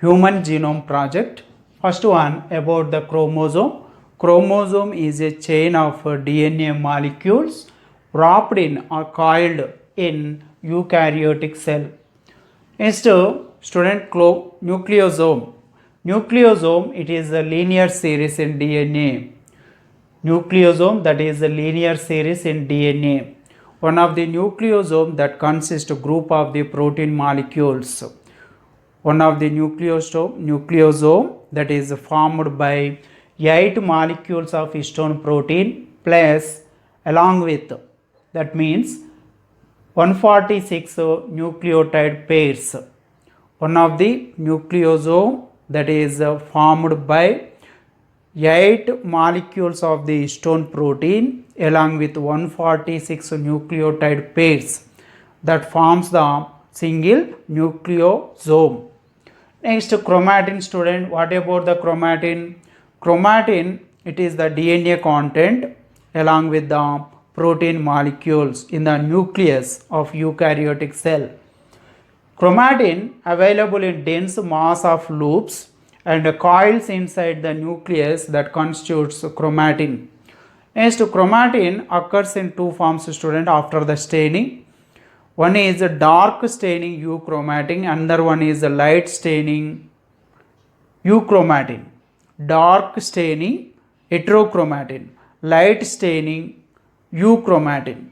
Human Genome Project. First one about the chromosome. Chromosome is a chain of DNA molecules wrapped in or coiled in eukaryotic cell. Next, student nucleosome. Nucleosome, it is a linear series in DNA. Nucleosome, that is a linear series in DNA. One of the nucleosome that consists of group of the protein molecules. One of the nucleosome that is formed by 8 molecules of histone protein plus along with, that means 146 nucleotide pairs. One of the nucleosome that is formed by 8 molecules of the histone protein along with 146 nucleotide pairs that forms the single nucleosome. Next, chromatin, student. What about the chromatin? Chromatin, it is the DNA content along with the protein molecules in the nucleus of eukaryotic cell. Chromatin available in dense mass of loops and coils inside the nucleus that constitutes chromatin. Next, chromatin occurs in two forms, student, after the staining. One is a dark staining euchromatin, another one is a light staining euchromatin. Dark staining heterochromatin, light staining euchromatin.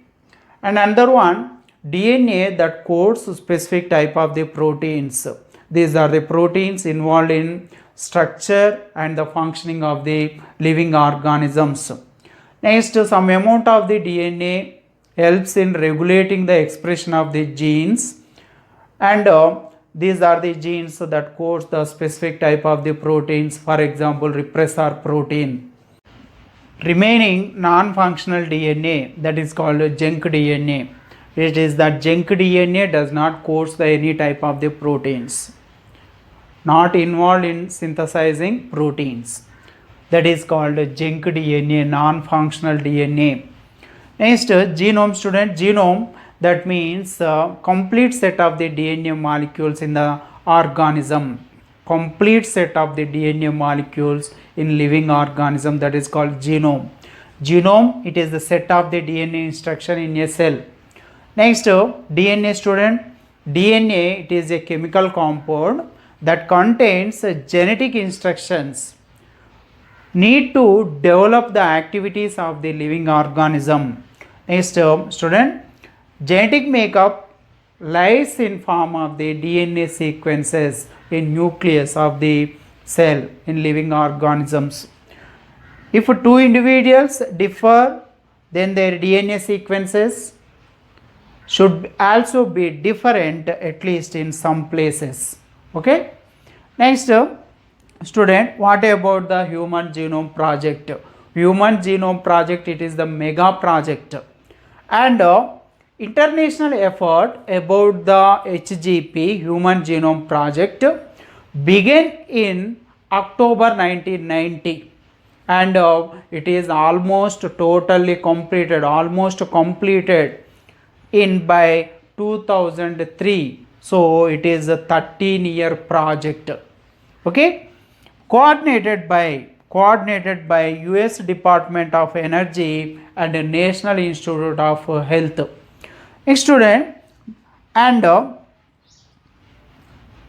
And another one, DNA that codes specific type of the proteins. These are the proteins involved in structure and the functioning of the living organisms. Next, some amount of the DNA helps in regulating the expression of the genes, and these are the genes that codes the specific type of the proteins, for example repressor protein. Remaining non-functional DNA, that is called junk DNA. It is that junk DNA does not code any type of the proteins, not involved in synthesizing proteins. That is called junk DNA, non-functional DNA. Next, genome, student. Genome, that means complete set of the DNA molecules in the organism. Complete set of the DNA molecules in living organism, that is called genome. Genome, it is the set of the DNA instruction in a cell. Next, DNA, student. DNA, it is a chemical compound that contains genetic instructions need to develop the activities of the living organism. Next, student, genetic makeup lies in form of the DNA sequences in nucleus of the cell in living organisms. If two individuals differ, then their DNA sequences should also be different, at least in some places. Okay. Next, student, what about the Human Genome Project? Human Genome Project, it is the mega project, and international effort about the HGP, Human Genome Project, began in October 1990, and it is almost totally completed, in by 2003. So it is a 13-year project. Okay, coordinated by US Department of Energy and the National Institute of Health. Next, student, and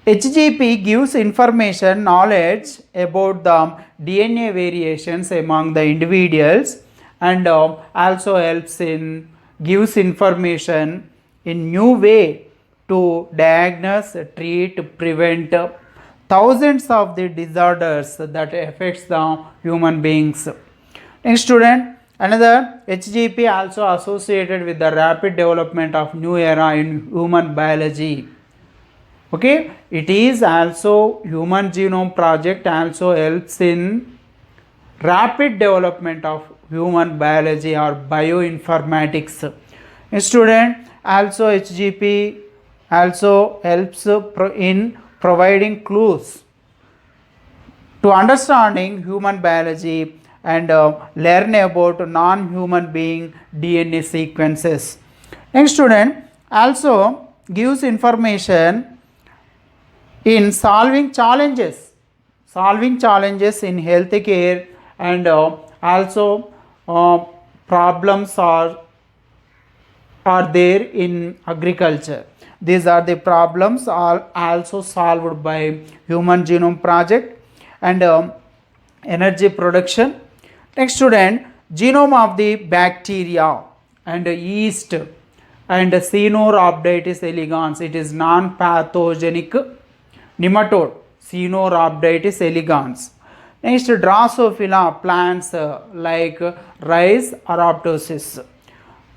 HGP gives information, knowledge about the DNA variations among the individuals, and also helps in gives information in new way to diagnose, treat, prevent thousands of the disorders that affects the human beings. Next, student, another HGP also associated with the rapid development of new era in human biology. Okay, it is also Human Genome Project also helps in rapid development of human biology or bioinformatics. Student, also HGP also helps in providing clues to understanding human biology and learn about non-human being DNA sequences. Next, student, also gives information in solving challenges in healthcare, and also problems are there in agriculture. These are the problems are also solved by Human Genome Project. And energy production. Next student, genome of the bacteria and yeast and Caenorhabditis elegans. It is non-pathogenic nematode. Caenorhabditis elegans. Next, Drosophila plants like rice or Rhabdosis.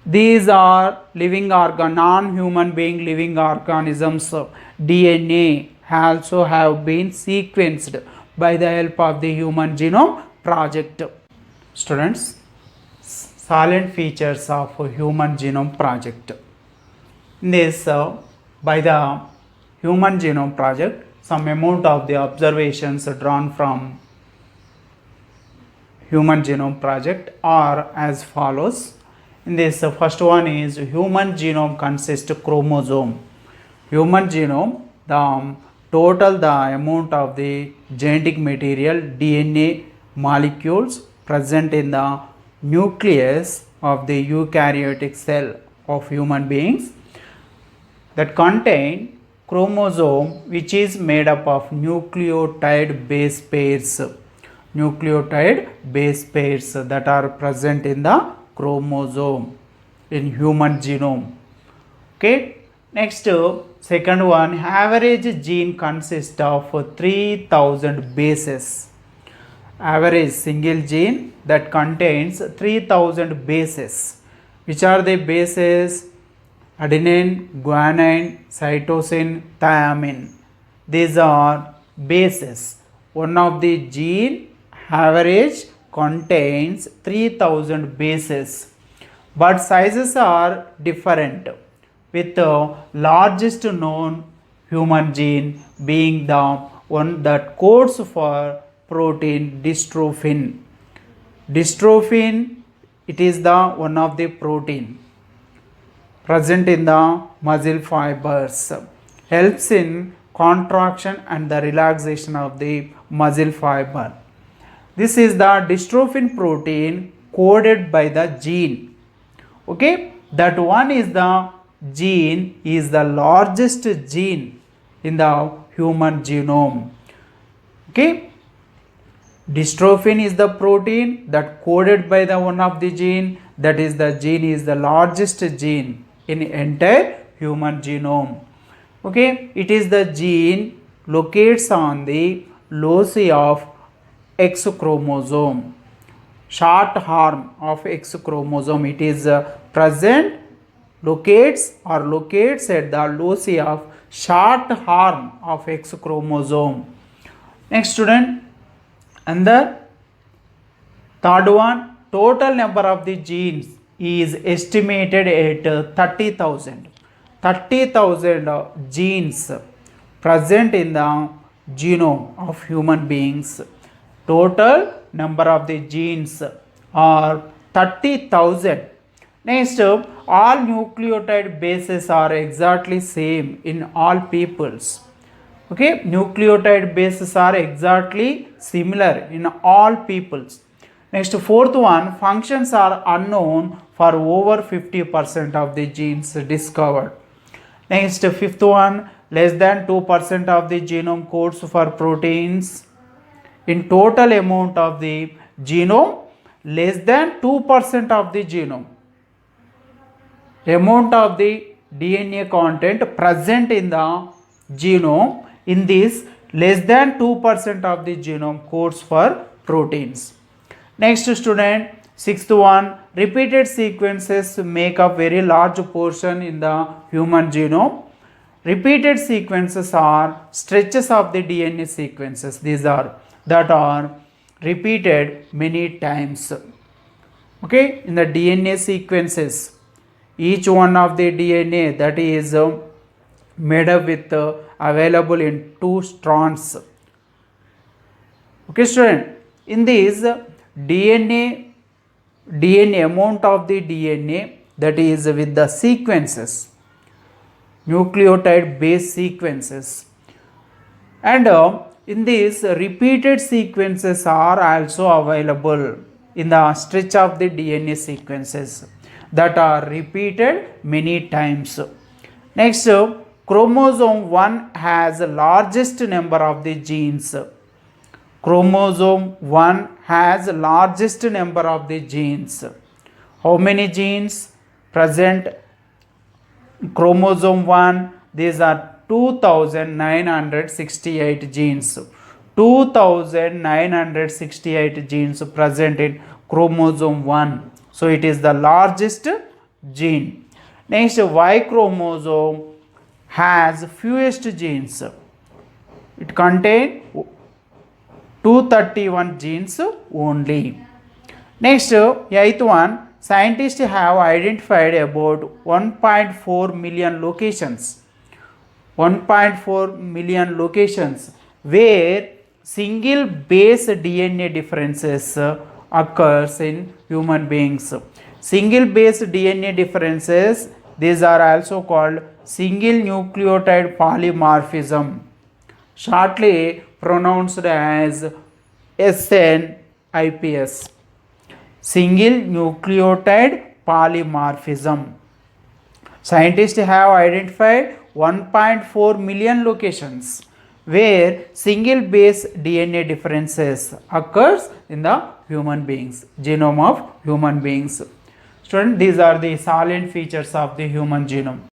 These are living organ, non-human being living organisms. DNA also have been sequenced by the help of the Human Genome Project. Students, silent features of Human Genome Project. In this, by the Human Genome Project, some amount of the observations drawn from Human Genome Project are as follows. In this, first one is human genome consists of chromosome. Human genome, the total the amount of the genetic material DNA molecules present in the nucleus of the eukaryotic cell of human beings that contain chromosome, which is made up of nucleotide base pairs that are present in the chromosome in human genome. Okay, next, second one, average gene consists of 3000 bases. Average single gene that contains 3000 bases. Which are the bases? Adenine, guanine, cytosine, thymine. These are bases. One of the gene average contains 3000 bases, but sizes are different, with the largest known human gene being the one that codes for protein dystrophin. Dystrophin, it is the one of the protein present in the muscle fibers, helps in contraction and the relaxation of the muscle fiber. This is the dystrophin protein coded by the gene. Okay, that one is the gene is the largest gene in the human genome. Okay, dystrophin is the protein that coded by the one of the gene, that is the gene is the largest gene in entire human genome. Okay, it is the gene locates on the loci of X chromosome, short arm of X chromosome. It is present, locates at the loci of short arm of X chromosome. Next student, and the third one, total number of the genes is estimated at 30,000. 30,000 genes present in the genome of human beings. Total number of the genes are 30,000. Next, all nucleotide bases are exactly same in all peoples. Okay, nucleotide bases are exactly similar in all peoples. Next, fourth one, functions are unknown for over 50% of the genes discovered. Next, fifth one, less than 2% of the genome codes for proteins. In total amount of the genome, less than 2% of the genome. Amount of the DNA content present in the genome, in this less than 2% of the genome codes for proteins. Next student, sixth one, repeated sequences make a very large portion in the human genome. Repeated sequences are stretches of the DNA sequences. These are that are repeated many times. Okay, in the DNA sequences, each one of the DNA that is made up with available in 2 strands. Okay student, in this DNA amount of the DNA that is with the sequences, nucleotide base sequences, And in this, repeated sequences are also available in the stretch of the DNA sequences that are repeated many times. Next, chromosome 1 has the largest number of the genes. Chromosome 1 has the largest number of the genes. How many genes present chromosome 1? These are 2968 genes. 2968 genes present in chromosome 1. So it is the largest gene. Next, Y chromosome has fewest genes. It contains 231 genes only. Next, eighth one, scientists have identified about 1.4 million locations. 1.4 million locations where single base DNA differences occurs in human beings. Single base DNA differences, these are also called single nucleotide polymorphism, shortly pronounced as SNIPS. Single nucleotide polymorphism. Scientists have identified 1.4 million locations where single base DNA differences occurs in the human beings, genome of human beings. Student, these are the salient features of the human genome.